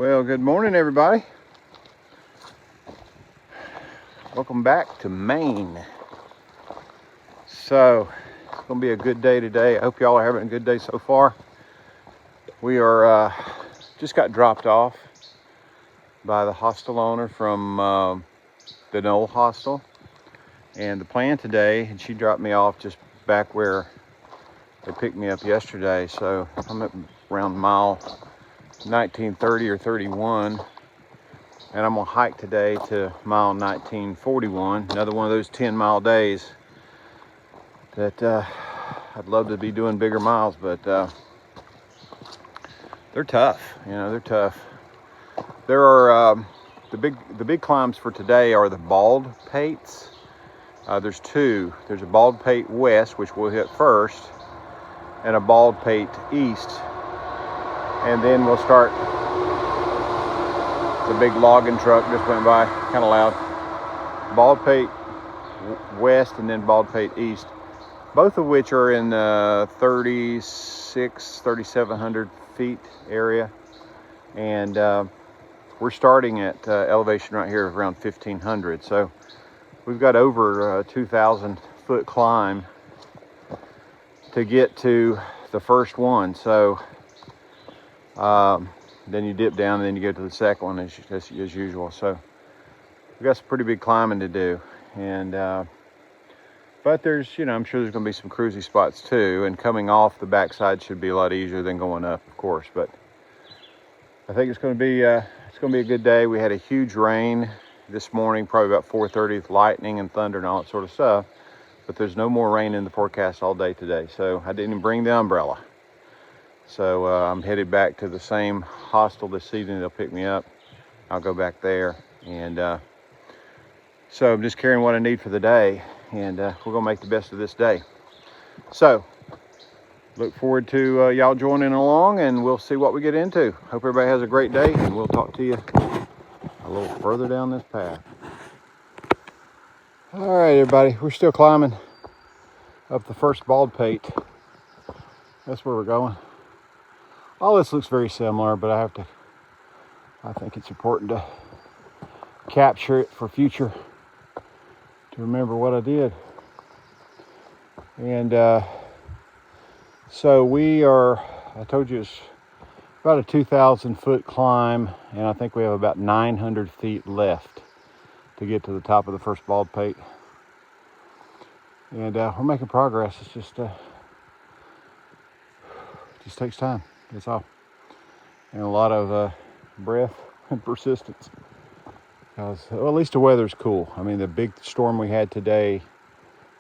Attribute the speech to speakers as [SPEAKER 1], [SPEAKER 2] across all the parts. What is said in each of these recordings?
[SPEAKER 1] Well, good morning, everybody. Welcome back to Maine. So, it's going to be a good day today. I hope y'all are having a good day so far. We are just got dropped off by the hostel owner from the Knoll Hostel. And the plan today, and she dropped me off just back where they picked me up yesterday. So, I'm at around mile 1930 or 31. And I'm gonna hike today to mile 1941, another one of those 10-mile days that I'd love to be doing bigger miles, but they're tough. You know, they're tough. There are the big climbs for today are the Baldpates. There's two. There's a Baldpate West, which we'll hit first, and a Baldpate East, and then we'll start. The big logging truck just went by, kind of loud. Baldpate West and then Baldpate East, both of which are in 3,700 feet area. And we're starting at elevation right here of around 1,500. So we've got over 2,000 foot climb to get to the first one. So then you dip down and then you go to the second one as usual. So we've got some pretty big climbing to do. And but there's, you know, I'm sure there's going to be some cruisy spots too. And coming off the backside should be a lot easier than going up, of course. But I think it's going to be a good day. We had a huge rain this morning, probably about 4:30 with lightning and thunder and all that sort of stuff. But there's no more rain in the forecast all day today. So I didn't even bring the umbrella. So I'm headed back to the same hostel this evening. They'll pick me up. I'll go back there. And so I'm just carrying what I need for the day. And we're going to make the best of this day. So look forward to y'all joining along, and we'll see what we get into. Hope everybody has a great day, and we'll talk to you a little further down this path. All right, everybody. We're still climbing up the first Baldpate. That's where we're going. All this looks very similar, but I think it's important to capture it for future, to remember what I did. And so I told you it's about a 2,000 foot climb, and I think we have about 900 feet left to get to the top of the first Baldpate. And we're making progress. It's just takes time. That's all. And a lot of breath and persistence. Because, well, at least the weather's cool. I mean, the big storm we had today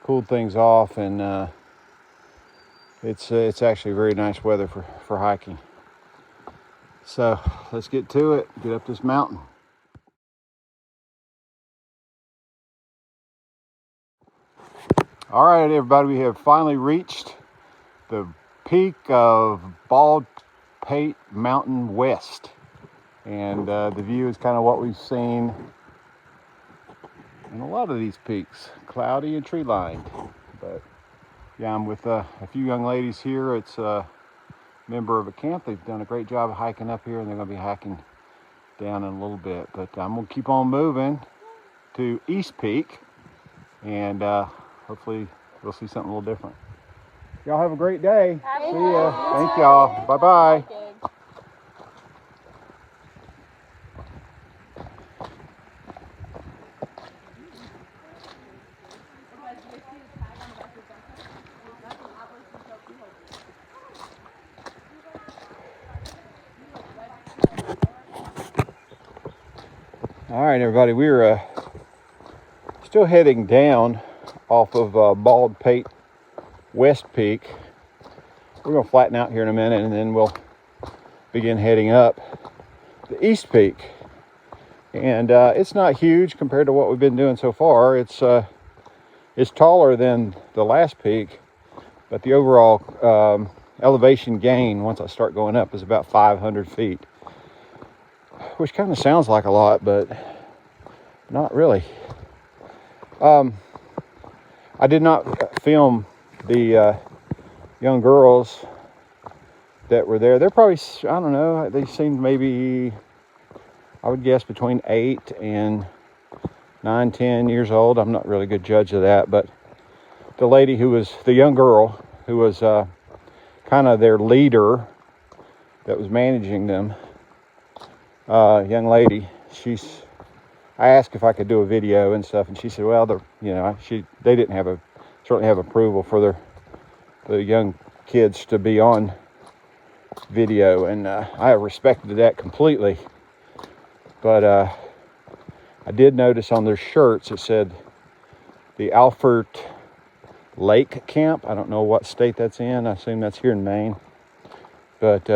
[SPEAKER 1] cooled things off, and it's actually very nice weather for hiking. So let's get to it. Get up this mountain. All right, everybody, we have finally reached the peak of Baldpate Mountain West, and the view is kind of what we've seen in a lot of these peaks, cloudy and tree lined. But yeah, I'm with a few young ladies here. It's a member of a camp. They've done a great job of hiking up here, and they're going to be hiking down in a little bit. But I'm going to keep on moving to East Peak, and hopefully we'll see something a little different. Y'all have a great day. See ya. Thank y'all. Bye-bye. All right, everybody. We're still heading down off of Baldpate West Peak. We're going to flatten out here in a minute, and then we'll begin heading up the East Peak. And it's not huge compared to what we've been doing so far. It's taller than the last peak, but the overall elevation gain once I start going up is about 500 feet, which kind of sounds like a lot, but not really. I did not film the young girls that were there. They're probably, I don't know, they seemed maybe I would guess between 8 and 9, 10 years old. I'm not really a good judge of that, but the lady who was, the young girl who was kind of their leader that was managing them, young lady, I asked if I could do a video and stuff, and she said, well, they didn't certainly have approval for the young kids to be on video, and I respected that completely. But I did notice on their shirts it said the Alford Lake Camp. I don't know what state that's in. I assume that's here in Maine. But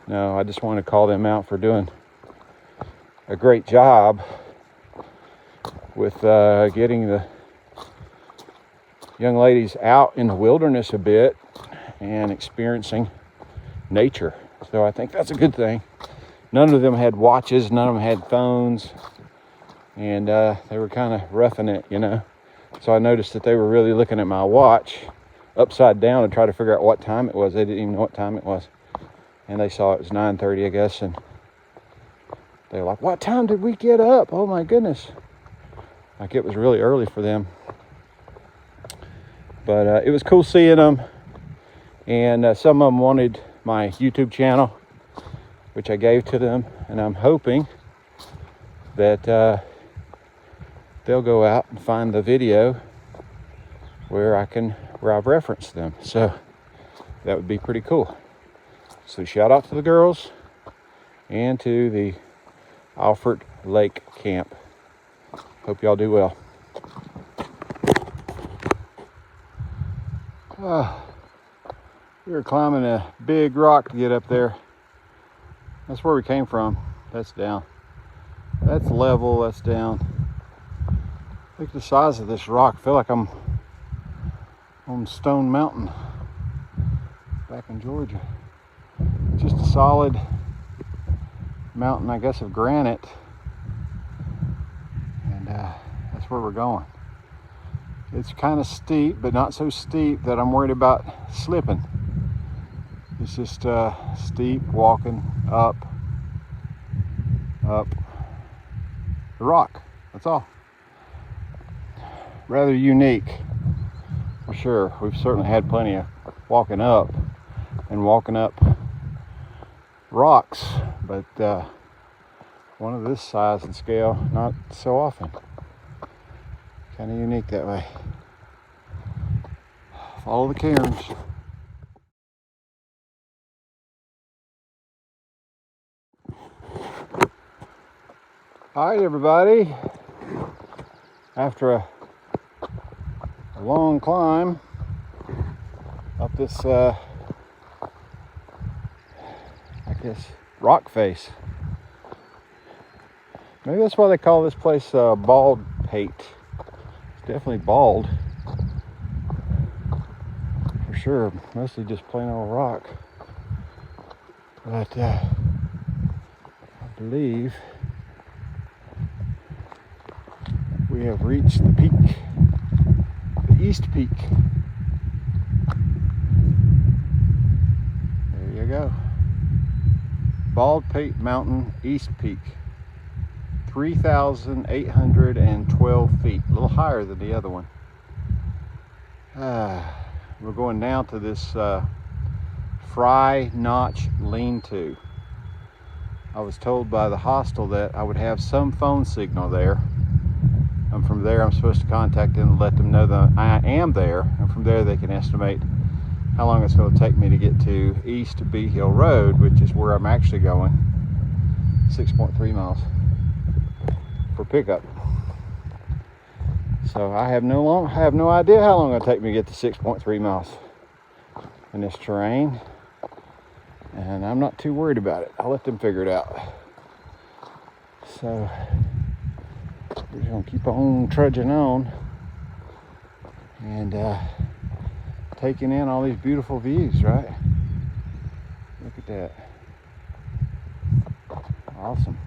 [SPEAKER 1] no, I just want to call them out for doing a great job with getting the young ladies out in the wilderness a bit and experiencing nature. So I think that's a good thing. None of them had watches, none of them had phones, and they were kind of roughing it, you know. So I noticed that they were really looking at my watch upside down and try to figure out what time it was. They didn't even know what time it was. And they saw it was 9:30, I guess, and they were like, what time did we get up? Oh my goodness. Like it was really early for them. But it was cool seeing them. And some of them wanted my YouTube channel, which I gave to them. And I'm hoping that they'll go out and find the video where I've referenced them. So that would be pretty cool. So shout out to the girls and to the Alford Lake Camp. Hope y'all do well. We were climbing a big rock to get up there. That's where we came from. That's down. That's level, that's down. Look at the size of this rock. I feel like I'm on Stone Mountain back in Georgia. Just a solid mountain, I guess, of granite. And that's where we're going. It's kind of steep, but not so steep that I'm worried about slipping. It's just steep walking up the rock. That's all. Rather unique, for sure. We've certainly had plenty of walking up rocks, but one of this size and scale, not so often. Kind of unique that way. Follow the cairns. All right, everybody. After a long climb up this, I guess, rock face. Maybe that's why they call this place Baldpate. It's definitely bald. For sure. Mostly just plain old rock. But I believe we have reached the peak. The East Peak. There you go. Baldpate Mountain, East Peak. 3,812 feet. A little higher than the other one. We're going down to this Fry Notch lean-to. I was told by the hostel that I would have some phone signal there. And from there, I'm supposed to contact them and let them know that I am there. And from there, they can estimate how long it's going to take me to get to East Bee Hill Road, which is where I'm actually going. 6.3 miles for pickup. So I have no idea how long it'll take me to get to 6.3 miles in this terrain. And I'm not too worried about it. I'll let them figure it out. So we're just gonna keep on trudging on and taking in all these beautiful views, right? Look at that. Awesome.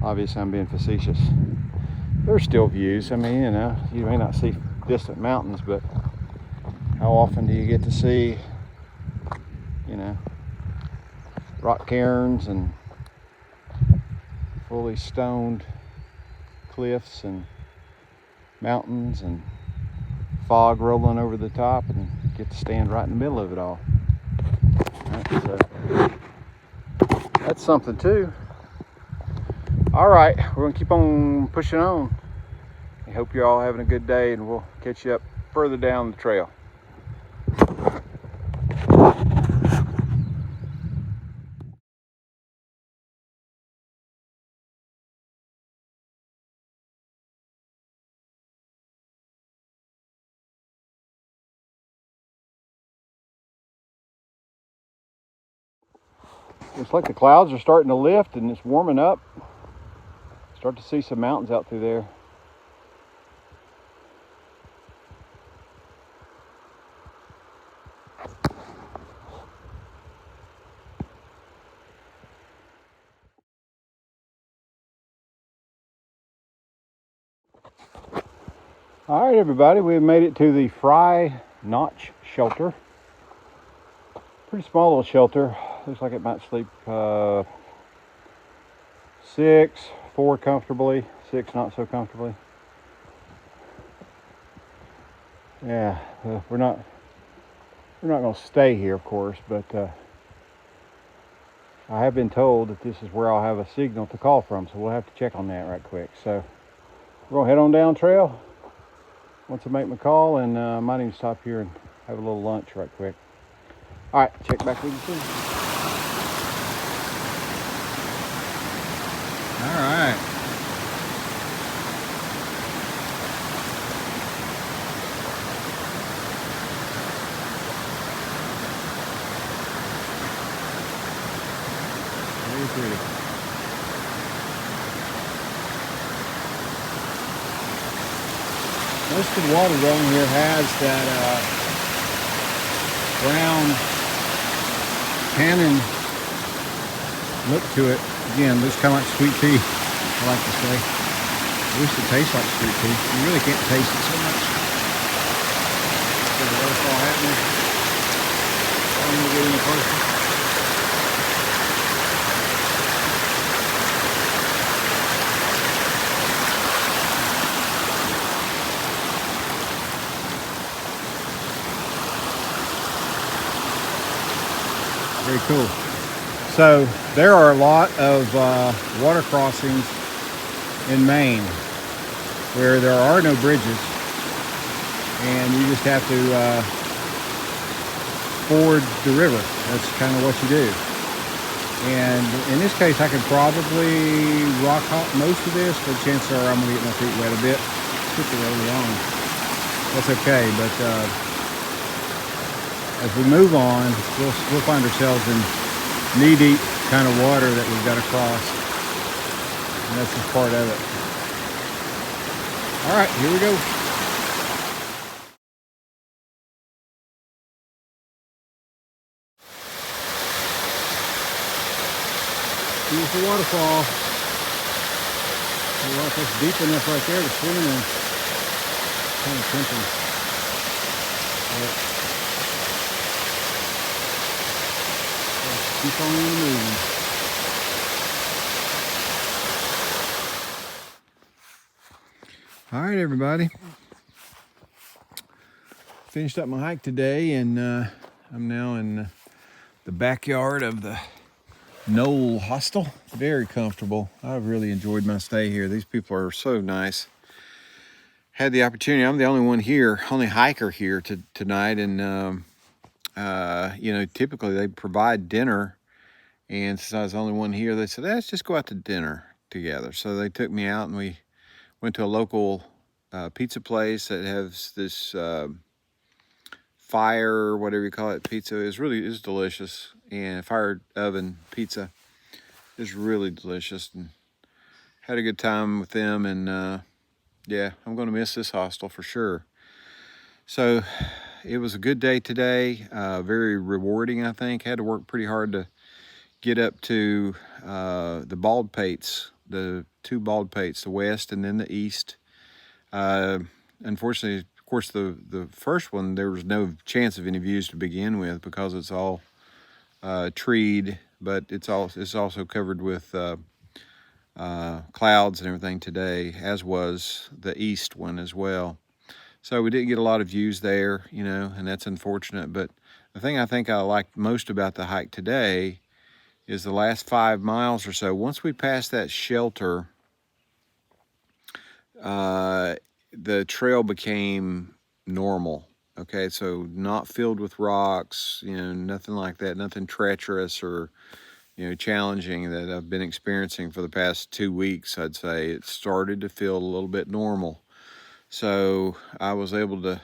[SPEAKER 1] Obviously I'm being facetious. There's still views. I mean, you know, you may not see distant mountains, but how often do you get to see, you know, rock cairns and fully stoned cliffs and mountains and fog rolling over the top, and get to stand right in the middle of it all. Right, so that's something too. All right, we're gonna keep on pushing on. I hope you're all having a good day, and we'll catch you up further down the trail. Looks like the clouds are starting to lift and it's warming up. Start to see some mountains out through there. All right, everybody, we've made it to the Fry Notch shelter. Pretty small little shelter. Looks like it might sleep 6, 4 comfortably, 6 not so comfortably. Yeah, we're not going to stay here, of course, but I have been told that this is where I'll have a signal to call from, so we'll have to check on that right quick. So we're going to head on down trail once I make my call, and I might even stop here and have a little lunch right quick. All right, check back with you soon. All right. Very pretty. Most of the water down here has that brown tannin look to it. Again, looks kind of like sweet tea, I like to say. At least it tastes like sweet tea. You really can't taste it so much. There's a waterfall happening. I'm going to get in closer. Very cool. So there are a lot of water crossings in Maine where there are no bridges, and you just have to ford the river. That's kind of what you do. And in this case, I could probably rock hop most of this, but chances are I'm going to get my feet wet a bit, particularly early on. That's okay, but as we move on, we'll find ourselves in knee-deep kind of water that we've got to cross, and that's just part of it. All right, here we go. Beautiful waterfall. Well, if it's deep enough right there to swim in, kind of tempting. Keep on moving. All right, everybody. Finished up my hike today, and I'm now in the backyard of the Knoll Hostel. Very comfortable. I've really enjoyed my stay here. These people are so nice. Had the opportunity. I'm the only one here, only hiker here tonight, and you know, typically they provide dinner. And since I was the only one here, they said, let's just go out to dinner together. So they took me out, and we went to a local pizza place that has this fire, whatever you call it, pizza. It's delicious. And fire oven pizza is really delicious. And had a good time with them. And yeah, I'm going to miss this hostel for sure. So it was a good day today. Very rewarding, I think. Had to work pretty hard to get up to the Baldpates, the 2 Baldpates, the west and then the east. Unfortunately, of course, the first one, there was no chance of any views to begin with because it's all treed, but it's also covered with clouds and everything today, as was the east one as well. So we didn't get a lot of views there, you know, and that's unfortunate. But the thing I think I liked most about the hike today is the last 5 miles or so. Once we passed that shelter, the trail became normal. Okay, so not filled with rocks, you know, nothing like that, nothing treacherous or, you know, challenging that I've been experiencing for the past 2 weeks. I'd say it started to feel a little bit normal. So I was able to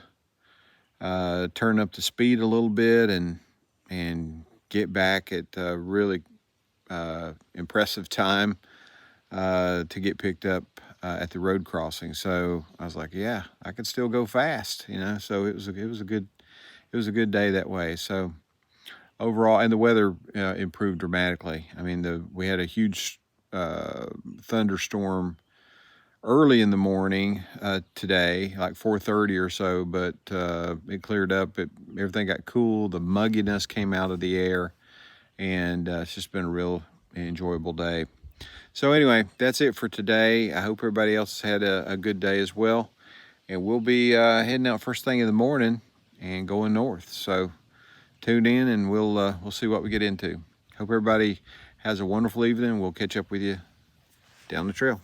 [SPEAKER 1] turn up the speed a little bit and get back at a really impressive time to get picked up at the road crossing. So I was like, yeah, I could still go fast, you know. So it was a good day that way. So overall, and the weather improved dramatically. I mean, we had a huge thunderstorm early in the morning today, like 4:30 or so, but it cleared up. Everything got cool. The mugginess came out of the air, and it's just been a real enjoyable day. So anyway, that's it for today. I hope everybody else had a good day as well. And we'll be heading out first thing in the morning and going north. So tune in and we'll see what we get into. Hope everybody has a wonderful evening. We'll catch up with you down the trail.